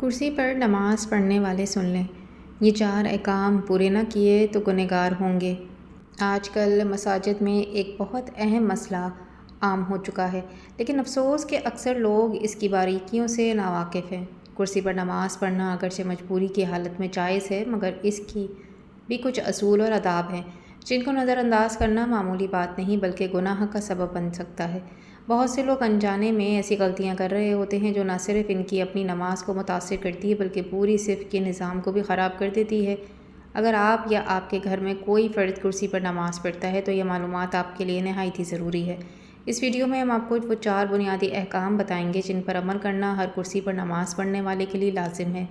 کرسی پر نماز پڑھنے والے سن لیں، یہ 4 احکام پورے نہ کیے تو گنہگار ہوں گے۔ آج کل مساجد میں ایک بہت اہم مسئلہ عام ہو چکا ہے، لیکن افسوس کہ اکثر لوگ اس کی باریکیوں سے ناواقف ہیں۔ کرسی پر نماز پڑھنا اگرچہ مجبوری کی حالت میں جائز ہے، مگر اس کی بھی کچھ اصول اور آداب ہیں جن کو نظر انداز کرنا معمولی بات نہیں بلکہ گناہ کا سبب بن سکتا ہے۔ بہت سے لوگ انجانے میں ایسی غلطیاں کر رہے ہوتے ہیں جو نہ صرف ان کی اپنی نماز کو متاثر کرتی ہے بلکہ پوری صف کے نظام کو بھی خراب کر دیتی ہے۔ اگر آپ یا آپ کے گھر میں کوئی فرد کرسی پر نماز پڑھتا ہے تو یہ معلومات آپ کے لیے نہایت ہی ضروری ہے۔ اس ویڈیو میں ہم آپ کو وہ 4 بنیادی احکام بتائیں گے جن پر عمل کرنا ہر کرسی پر نماز پڑھنے والے کے لیے لازم ہے،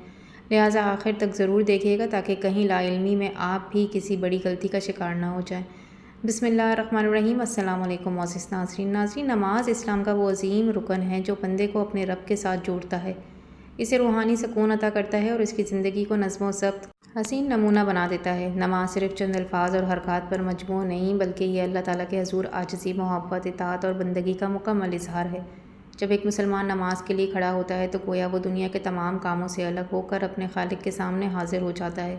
لہٰذا آخر تک ضرور دیکھیے گا تاکہ کہیں لا علمی میں آپ بھی کسی بڑی غلطی کا شکار نہ ہو جائیں۔ بسم اللہ الرحمن الرحیم۔ السلام علیکم معزز ناظرین، نماز اسلام کا وہ عظیم رکن ہے جو بندے کو اپنے رب کے ساتھ جوڑتا ہے، اسے روحانی سکون عطا کرتا ہے اور اس کی زندگی کو نظم و ضبط حسین نمونہ بنا دیتا ہے۔ نماز صرف چند الفاظ اور حرکات پر مجموع نہیں بلکہ یہ اللہ تعالیٰ کے حضور عاجزی، محبت، اطاعت اور بندگی کا مکمل اظہار ہے۔ جب ایک مسلمان نماز کے لیے کھڑا ہوتا ہے تو گویا وہ دنیا کے تمام کاموں سے الگ ہو کر اپنے خالق کے سامنے حاضر ہو جاتا ہے۔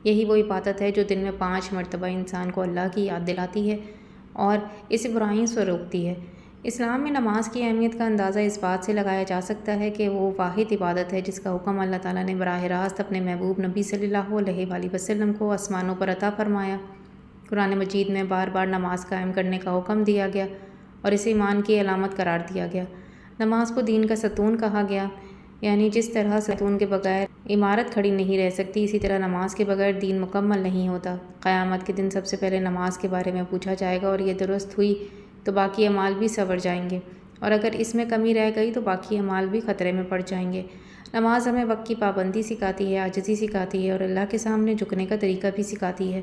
یہی وہ عبادت ہے جو دن میں 5 مرتبہ انسان کو اللہ کی یاد دلاتی ہے اور اسے برائیوں سے روکتی ہے۔ اسلام میں نماز کی اہمیت کا اندازہ اس بات سے لگایا جا سکتا ہے کہ وہ واحد عبادت ہے جس کا حکم اللہ تعالیٰ نے براہ راست اپنے محبوب نبی صلی اللہ علیہ وآلہ وسلم کو آسمانوں پر عطا فرمایا۔ قرآن مجید میں بار بار نماز قائم کرنے کا حکم دیا گیا اور اسے ایمان کی علامت قرار دیا گیا۔ نماز کو دین کا ستون کہا گیا، یعنی جس طرح ستون کے بغیر عمارت کھڑی نہیں رہ سکتی، اسی طرح نماز کے بغیر دین مکمل نہیں ہوتا۔ قیامت کے دن سب سے پہلے نماز کے بارے میں پوچھا جائے گا اور یہ درست ہوئی تو باقی اعمال بھی سنور جائیں گے، اور اگر اس میں کمی رہ گئی تو باقی اعمال بھی خطرے میں پڑ جائیں گے۔ نماز ہمیں وقت کی پابندی سکھاتی ہے، عاجزی سکھاتی ہے اور اللہ کے سامنے جھکنے کا طریقہ بھی سکھاتی ہے۔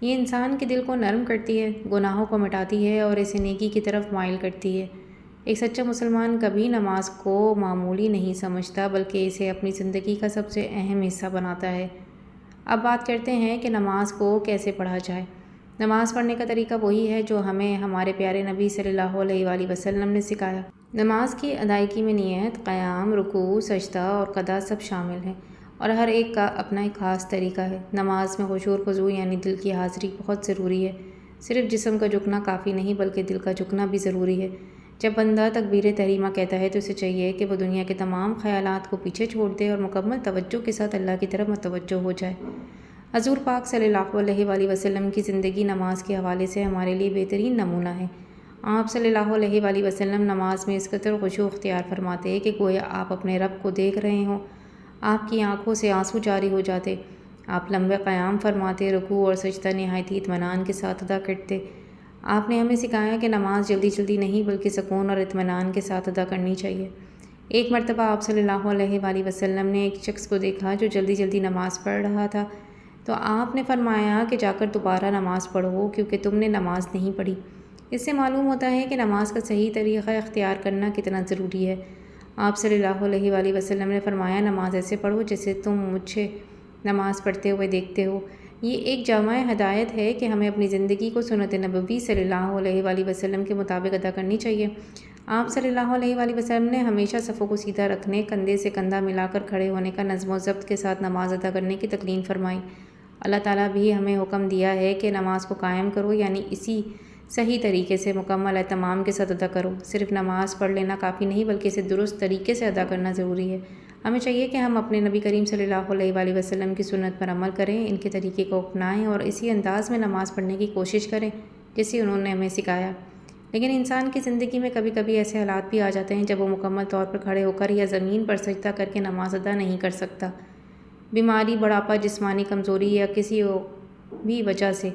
یہ انسان کے دل کو نرم کرتی ہے، گناہوں کو مٹاتی ہے اور اسے نیکی کی طرف مائل کرتی ہے۔ ایک سچا مسلمان کبھی نماز کو معمولی نہیں سمجھتا بلکہ اسے اپنی زندگی کا سب سے اہم حصہ بناتا ہے۔ اب بات کرتے ہیں کہ نماز کو کیسے پڑھا جائے۔ نماز پڑھنے کا طریقہ وہی ہے جو ہمیں ہمارے پیارے نبی صلی اللہ علیہ وآلہ وسلم نے سکھایا۔ نماز کی ادائیگی میں نیت، قیام، رکوع، سجدہ اور قضا سب شامل ہیں اور ہر ایک کا اپنا ایک خاص طریقہ ہے۔ نماز میں خشوع و خضوع یعنی دل کی حاضری بہت ضروری ہے۔ صرف جسم کا جھکنا کافی نہیں بلکہ دل کا جھکنا بھی ضروری ہے۔ جب بندہ تکبیر تحریمہ کہتا ہے تو اسے چاہیے کہ وہ دنیا کے تمام خیالات کو پیچھے چھوڑ دے اور مکمل توجہ کے ساتھ اللہ کی طرف متوجہ ہو جائے۔ حضور پاک صلی اللہ علیہ وآلہ وسلم کی زندگی نماز کے حوالے سے ہمارے لیے بہترین نمونہ ہے۔ آپ صلی اللہ علیہ وآلہ وسلم نماز میں اس قدر خشوع اختیار فرماتے کہ گویا آپ اپنے رب کو دیکھ رہے ہوں۔ آپ کی آنکھوں سے آنسو جاری ہو جاتے۔ آپ لمبے قیام فرماتے، رکوع اور سجدہ نہایت ہی اطمینان کے ساتھ ادا کرتے۔ آپ نے ہمیں سکھایا کہ نماز جلدی جلدی نہیں بلکہ سکون اور اطمینان کے ساتھ ادا کرنی چاہیے۔ ایک مرتبہ آپ صلی اللہ علیہ وآلہ وسلم نے ایک شخص کو دیکھا جو جلدی جلدی نماز پڑھ رہا تھا، تو آپ نے فرمایا کہ جا کر دوبارہ نماز پڑھو کیونکہ تم نے نماز نہیں پڑھی۔ اس سے معلوم ہوتا ہے کہ نماز کا صحیح طریقہ اختیار کرنا کتنا ضروری ہے۔ آپ صلی اللہ علیہ وآلہ وسلم نے فرمایا، نماز ایسے پڑھو جیسے تم مجھے نماز پڑھتے ہوئے دیکھتے ہو۔ یہ ایک جامع ہدایت ہے کہ ہمیں اپنی زندگی کو سنت نبوی صلی اللہ علیہ وآلہ وسلم کے مطابق ادا کرنی چاہیے۔ آپ صلی اللہ علیہ وآلہ وسلم نے ہمیشہ صفوں کو سیدھا رکھنے، کندھے سے کندھا ملا کر کھڑے ہونے کا نظم و ضبط کے ساتھ نماز ادا کرنے کی تلقین فرمائی۔ اللہ تعالیٰ بھی ہمیں حکم دیا ہے کہ نماز کو قائم کرو، یعنی اسی صحیح طریقے سے مکمل اہتمام کے ساتھ ادا کرو۔ صرف نماز پڑھ لینا کافی نہیں بلکہ اسے درست طریقے سے ادا کرنا ضروری ہے۔ ہمیں چاہیے کہ ہم اپنے نبی کریم صلی اللہ علیہ وآلہ وسلم کی سنت پر عمل کریں، ان کے طریقے کو اپنائیں اور اسی انداز میں نماز پڑھنے کی کوشش کریں جیسے انہوں نے ہمیں سکھایا۔ لیکن انسان کی زندگی میں کبھی کبھی ایسے حالات بھی آ جاتے ہیں جب وہ مکمل طور پر کھڑے ہو کر یا زمین پر سجدہ کر کے نماز ادا نہیں کر سکتا۔ بیماری، بڑھاپا، جسمانی کمزوری یا کسی بھی وجہ سے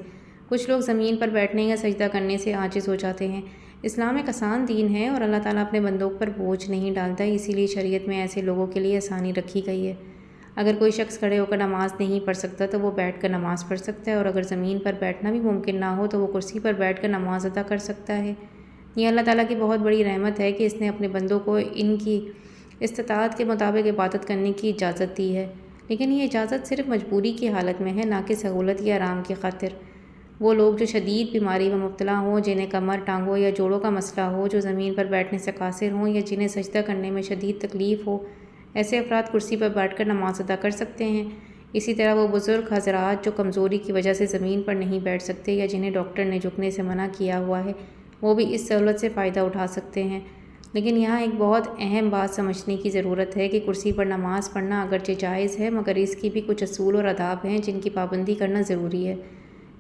کچھ لوگ زمین پر بیٹھنے یا سجدہ کرنے سے عاجز ہو جاتے ہیں۔ اسلام ایک آسان دین ہے اور اللہ تعالیٰ اپنے بندوں پر بوجھ نہیں ڈالتا، اسی لیے شریعت میں ایسے لوگوں کے لیے آسانی رکھی گئی ہے۔ اگر کوئی شخص کھڑے ہو کر نماز نہیں پڑھ سکتا تو وہ بیٹھ کر نماز پڑھ سکتا ہے، اور اگر زمین پر بیٹھنا بھی ممکن نہ ہو تو وہ کرسی پر بیٹھ کر نماز ادا کر سکتا ہے۔ یہ اللہ تعالیٰ کی بہت بڑی رحمت ہے کہ اس نے اپنے بندوں کو ان کی استطاعت کے مطابق عبادت کرنے کی اجازت دی ہے، لیکن یہ اجازت صرف مجبوری کی حالت میں ہے، نہ کہ سہولت یا آرام کی خاطر۔ وہ لوگ جو شدید بیماری میں مبتلا ہوں، جنہیں کمر، ٹانگوں یا جوڑوں کا مسئلہ ہو، جو زمین پر بیٹھنے سے قاصر ہوں یا جنہیں سجدہ کرنے میں شدید تکلیف ہو ایسے افراد کرسی پر بیٹھ کر نماز ادا کر سکتے ہیں۔ اسی طرح وہ بزرگ حضرات جو کمزوری کی وجہ سے زمین پر نہیں بیٹھ سکتے یا جنہیں ڈاکٹر نے جھکنے سے منع کیا ہوا ہے، وہ بھی اس سہولت سے فائدہ اٹھا سکتے ہیں۔ لیکن یہاں ایک بہت اہم بات سمجھنے کی ضرورت ہے کہ کرسی پر نماز پڑھنا اگرچہ جائز ہے، مگر اس کی بھی کچھ اصول اور آداب ہیں جن کی پابندی کرنا ضروری ہے۔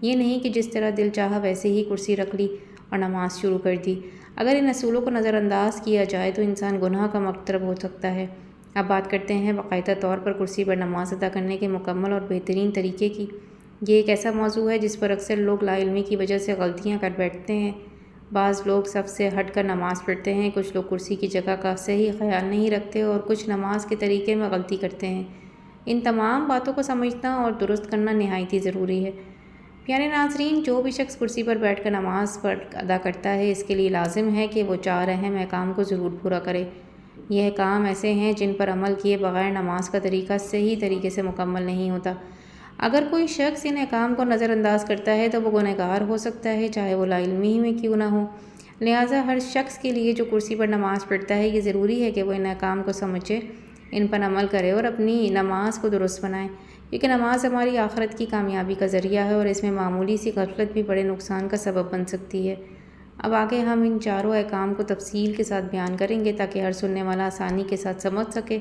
یہ نہیں کہ جس طرح دل چاہا ویسے ہی کرسی رکھ لی اور نماز شروع کر دی۔ اگر ان اصولوں کو نظر انداز کیا جائے تو انسان گناہ کا مرتکب ہو سکتا ہے۔ اب بات کرتے ہیں باقاعدہ طور پر کرسی پر نماز ادا کرنے کے مکمل اور بہترین طریقے کی۔ یہ ایک ایسا موضوع ہے جس پر اکثر لوگ لا علمی کی وجہ سے غلطیاں کر بیٹھتے ہیں۔ بعض لوگ صف سے ہٹ کر نماز پڑھتے ہیں، کچھ لوگ کرسی کی جگہ کا صحیح خیال نہیں رکھتے اور کچھ نماز کے طریقے میں غلطی کرتے ہیں۔ ان تمام باتوں کو سمجھنا اور درست کرنا نہایت ہی ضروری ہے۔ پیارے ناظرین، جو بھی شخص کرسی پر بیٹھ کر نماز ادا کرتا ہے، اس کے لیے لازم ہے کہ وہ 4 اہم احکام کو ضرور پورا کرے۔ یہ احکام ایسے ہیں جن پر عمل کیے بغیر نماز کا طریقہ صحیح طریقے سے مکمل نہیں ہوتا۔ اگر کوئی شخص ان احکام کو نظر انداز کرتا ہے تو وہ گنہگار ہو سکتا ہے، چاہے وہ لا علمی ہی میں کیوں نہ ہو۔ لہٰذا ہر شخص کے لیے جو کرسی پر نماز پڑھتا ہے، یہ ضروری ہے کہ وہ ان احکام کو سمجھے، ان پر عمل کرے اور اپنی نماز کو درست بنائے، کیونکہ نماز ہماری آخرت کی کامیابی کا ذریعہ ہے اور اس میں معمولی سی غفلت بھی بڑے نقصان کا سبب بن سکتی ہے۔ اب آگے ہم ان 4 احکام کو تفصیل کے ساتھ بیان کریں گے تاکہ ہر سننے والا آسانی کے ساتھ سمجھ سکے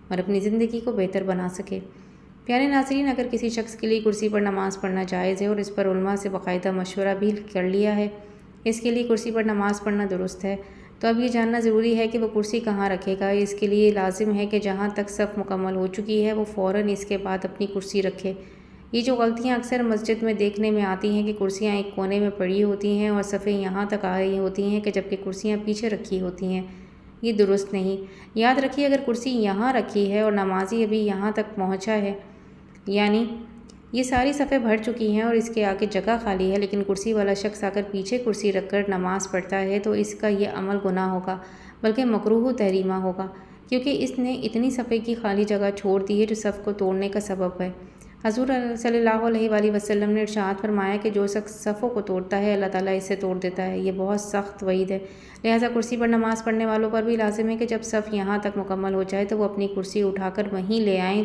اور اپنی زندگی کو بہتر بنا سکے۔ پیارے ناظرین، اگر کسی شخص کے لیے کرسی پر نماز پڑھنا جائز ہے اور اس پر علماء سے باقاعدہ مشورہ بھی کر لیا ہے، اس کے لیے کرسی پر نماز پڑھنا درست ہے، تو اب یہ جاننا ضروری ہے کہ وہ کرسی کہاں رکھے گا۔ اس کے لیے لازم ہے کہ جہاں تک صف مکمل ہو چکی ہے وہ فوراً اس کے بعد اپنی کرسی رکھے۔ یہ جو غلطیاں اکثر مسجد میں دیکھنے میں آتی ہیں کہ کرسیاں ایک کونے میں پڑی ہوتی ہیں اور صفیں یہاں تک آ رہی ہوتی ہیں کہ جبکہ کرسیاں پیچھے رکھی ہوتی ہیں، یہ درست نہیں۔ یاد رکھیے، اگر کرسی یہاں رکھی ہے اور نمازی ابھی یہاں تک پہنچا ہے، یعنی یہ ساری صفیں بھر چکی ہیں اور اس کے آگے جگہ خالی ہے، لیکن کرسی والا شخص آ کر پیچھے کرسی رکھ کر نماز پڑھتا ہے تو اس کا یہ عمل گناہ ہوگا، بلکہ مکروہ و تحریمہ ہوگا، کیونکہ اس نے اتنی صفیں کی خالی جگہ چھوڑ دی ہے جو صف کو توڑنے کا سبب ہے۔ حضور صلی اللہ علیہ وآلہ وسلم نے ارشاد فرمایا کہ جو شخص صفوں کو توڑتا ہے، اللہ تعالیٰ اسے توڑ دیتا ہے۔ یہ بہت سخت وعید ہے۔ لہٰذا کرسی پر نماز پڑھنے والوں پر بھی لازم ہے کہ جب صف یہاں تک مکمل ہو جائے تو وہ اپنی کرسی اٹھا کر وہیں لے آئیں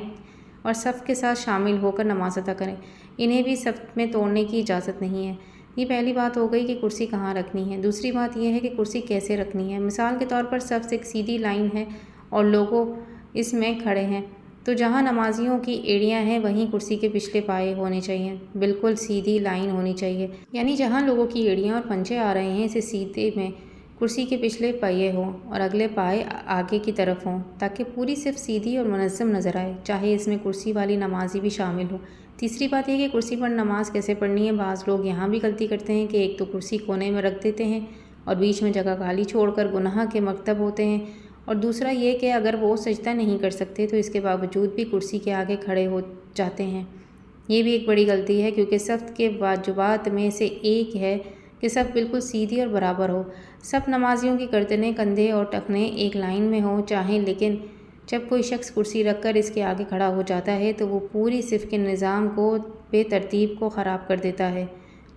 اور صف کے ساتھ شامل ہو کر نماز ادا کریں۔ انہیں بھی صف میں توڑنے کی اجازت نہیں ہے۔ یہ پہلی بات ہو گئی کہ کرسی کہاں رکھنی ہے۔ دوسری بات یہ ہے کہ کرسی کیسے رکھنی ہے۔ مثال کے طور پر صف سے ایک سیدھی لائن ہے اور لوگوں اس میں کھڑے ہیں، تو جہاں نمازیوں کی ایڑیاں ہیں وہیں کرسی کے پچھلے پائے ہونے چاہیے، بالکل سیدھی لائن ہونی چاہیے، یعنی جہاں لوگوں کی ایڑیاں اور پنجے آ رہے ہیں، اسے سیدھے میں کرسی کے پچھلے پائے ہوں اور اگلے پائے آگے کی طرف ہوں، تاکہ پوری صف سیدھی اور منظم نظر آئے، چاہے اس میں کرسی والی نمازی بھی شامل ہو۔ تیسری بات یہ کہ کرسی پر نماز کیسے پڑھنی ہے۔ بعض لوگ یہاں بھی غلطی کرتے ہیں کہ ایک تو کرسی کونے میں رکھ دیتے ہیں اور بیچ میں جگہ خالی چھوڑ کر گناہ کے مرتکب ہوتے ہیں، اور دوسرا یہ کہ اگر وہ سجدہ نہیں کر سکتے تو اس کے باوجود بھی کرسی کے آگے کھڑے ہو جاتے ہیں۔ یہ بھی ایک بڑی غلطی ہے، کیونکہ صف کے واجبات میں سے ایک ہے کہ صف بالکل سیدھی اور برابر ہو۔ سب نمازیوں کی گردنیں، کندھے اور ٹخنے ایک لائن میں ہوں چاہیں، لیکن جب کوئی شخص کرسی رکھ کر اس کے آگے کھڑا ہو جاتا ہے تو وہ پوری صف کے نظام کو، بے ترتیب کو خراب کر دیتا ہے،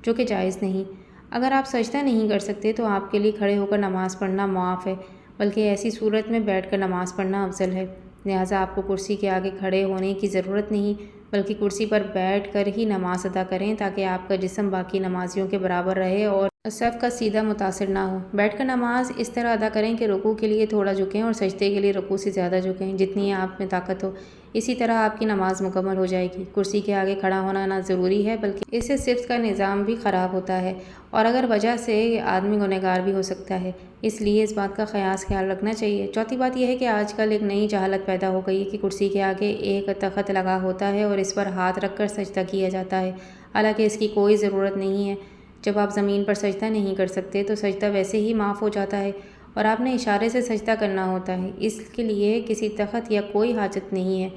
جو کہ جائز نہیں۔ اگر آپ سجدہ نہیں کر سکتے تو آپ کے لیے کھڑے ہو کر نماز پڑھنا معاف ہے، بلکہ ایسی صورت میں بیٹھ کر نماز پڑھنا افضل ہے۔ لہٰذا آپ کو کرسی کے آگے کھڑے ہونے کی ضرورت نہیں، بلکہ کرسی پر بیٹھ کر ہی نماز ادا کریں تاکہ آپ کا جسم باقی نمازیوں کے برابر رہے اور صف کا سیدھا متاثر نہ ہو۔ بیٹھ کر نماز اس طرح ادا کریں کہ رکوع کے لیے تھوڑا جھکیں اور سجدے کے لیے رکوع سے زیادہ جھکیں، جتنی آپ میں طاقت ہو۔ اسی طرح آپ کی نماز مکمل ہو جائے گی۔ کرسی کے آگے کھڑا ہونا نہ ضروری ہے، بلکہ اس سے صف کا نظام بھی خراب ہوتا ہے اور اگر وجہ سے آدمی گنہگار بھی ہو سکتا ہے، اس لیے اس بات کا خیال رکھنا چاہیے۔ چوتھی بات یہ ہے کہ آج کل ایک نئی جہالت پیدا ہو گئی ہے کہ کرسی کے آگے ایک تخت لگا ہوتا ہے اور اس پر ہاتھ رکھ کر سجدہ کیا جاتا ہے، حالانکہ اس کی کوئی ضرورت نہیں ہے۔ جب آپ زمین پر سجدہ نہیں کر سکتے تو سجدہ ویسے ہی معاف ہو جاتا ہے اور آپ نے اشارے سے سجدہ کرنا ہوتا ہے، اس کے لیے کسی تخت یا کوئی حاجت نہیں ہے۔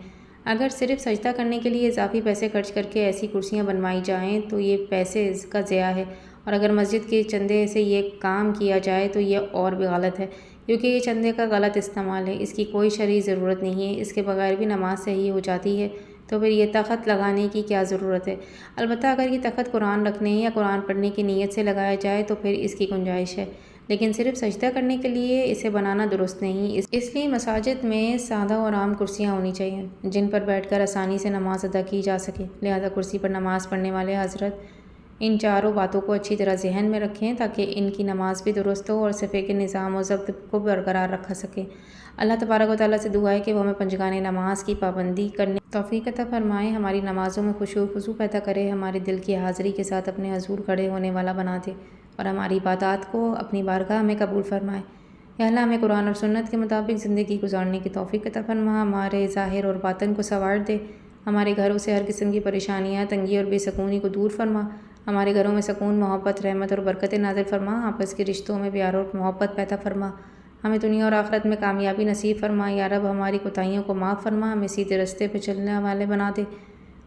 اگر صرف سجدہ کرنے کے لیے اضافی پیسے خرچ کر کے ایسی کرسیاں بنوائی جائیں تو یہ پیسے کا ضیاع ہے، اور اگر مسجد کے چندے سے یہ کام کیا جائے تو یہ اور بھی غلط ہے، کیونکہ یہ چندے کا غلط استعمال ہے، اس کی کوئی شرعی ضرورت نہیں ہے، اس کے بغیر بھی نماز صحیح ہو جاتی ہے، تو پھر یہ تخت لگانے کی کیا ضرورت ہے؟ البتہ اگر یہ تخت قرآن رکھنے یا قرآن پڑھنے کی نیت سے لگایا جائے تو پھر اس کی گنجائش ہے، لیکن صرف سجدہ کرنے کے لیے اسے بنانا درست نہیں۔ اس لیے مساجد میں سادہ اور عام کرسیاں ہونی چاہیے جن پر بیٹھ کر آسانی سے نماز ادا کی جا سکے۔ لہذا کرسی پر نماز پڑھنے والے حضرت ان چاروں باتوں کو اچھی طرح ذہن میں رکھیں تاکہ ان کی نماز بھی درست ہو اور صفے کے نظام و ضبط کو برقرار رکھا سکیں۔ اللہ تبارک و تعالیٰ سے دعا ہے کہ وہ ہمیں پنجگانہ نماز کی پابندی کرنے توفیق عطا فرمائے، ہماری نمازوں میں خشوع و خضوع پیدا کرے، ہمارے دل کی حاضری کے ساتھ اپنے حضور کھڑے ہونے والا بنا دے اور ہماری عبادات کو اپنی بارگاہ میں قبول فرمائے۔ یا اللہ ہمیں قرآن اور سنت کے مطابق زندگی گزارنے کی توفیق عطا فرما، ہمارے ظاہر اور باطن کو سنوار دے، ہمارے گھروں سے ہر قسم کی پریشانیاں، تنگی اور بے سکونی کو دور فرما، ہمارے گھروں میں سکون، محبت، رحمت اور برکت نازل فرما، آپس کے رشتوں میں پیار اور محبت پیدا فرما، ہمیں دنیا اور آخرت میں کامیابی نصیب فرما۔ یا رب ہماری کوتاہیوں کو معاف فرما، ہمیں سیدھے راستے پہ چلنے والے بنا دے،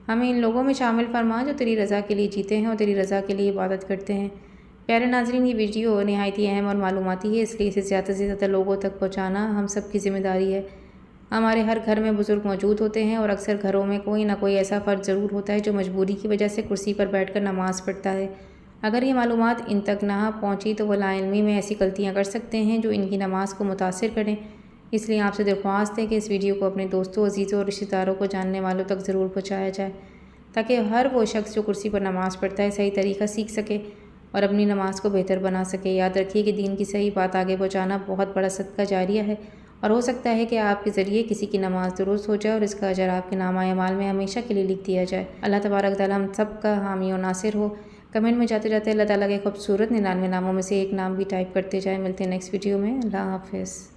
ہمیں ان لوگوں میں شامل فرما جو تیری رضا کے لیے جیتے ہیں اور تیری رضا کے لیے عبادت کرتے ہیں۔ پیارے ناظرین، یہ ویڈیو نہایت ہی اہم اور معلوماتی ہے، اس لیے اسے زیادہ سے زیادہ لوگوں تک پہنچانا ہم سب کی ذمہ داری ہے۔ ہمارے ہر گھر میں بزرگ موجود ہوتے ہیں اور اکثر گھروں میں کوئی نہ کوئی ایسا فرد ضرور ہوتا ہے جو مجبوری کی وجہ سے کرسی پر بیٹھ کر نماز پڑھتا ہے۔ اگر یہ معلومات ان تک نہ پہنچی تو وہ لا علمی میں ایسی غلطیاں کر سکتے ہیں جو ان کی نماز کو متاثر کریں۔ اس لیے آپ سے درخواست ہے کہ اس ویڈیو کو اپنے دوستوں، عزیزوں اور رشتہ داروں کو جاننے والوں تک ضرور پہنچایا جائے تاکہ ہر وہ شخص جو کرسی پر نماز پڑھتا ہے صحیح طریقہ سیکھ سکے اور اپنی نماز کو بہتر بنا سکے۔ یاد رکھیے کہ دین کی صحیح بات آگے پہنچانا بہت بڑا صدقہ جاریہ ہے اور ہو سکتا ہے کہ آپ کے ذریعے کسی کی نماز درست ہو جائے اور اس کا اجر آپ کے نامہ اعمال میں ہمیشہ کے لیے لکھ دیا جائے۔ اللہ تبارک تعالیٰ ہم سب کا حامی و ناصر ہو۔ کمنٹ میں جاتے جاتے اللہ تعالیٰ کے خوبصورت 99 ناموں میں سے ایک نام بھی ٹائپ کرتے جائیں۔ ملتے ہیں نیکسٹ ویڈیو میں۔ اللہ حافظ۔